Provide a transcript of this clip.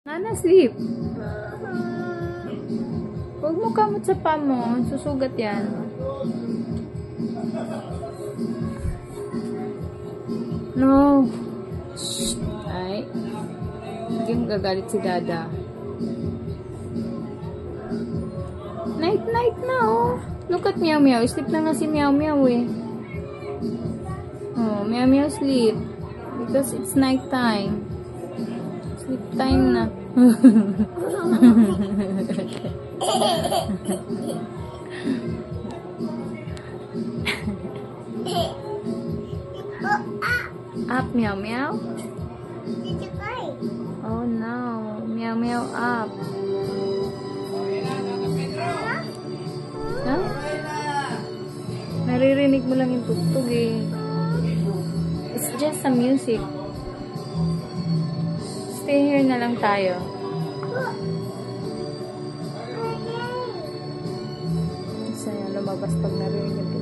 Hana, sleep. Huwag mo kamot sa pa mo. Susugat yan. No. Shh. Ay. Hindi mo gagalit si Dada. Night night na oh. Look at Meow Meow. Sleep na nga si Meow Meow eh. Oh, Meow Meow sleep. Because it's night time. Sleep time na. Up, Meow Meow. Oh no, Meow Meow up. Huh? Naririnig mo lang yung tugtog eh. It's just a music. Stay here na lang tayo. Kasi lumabas pag narinig yung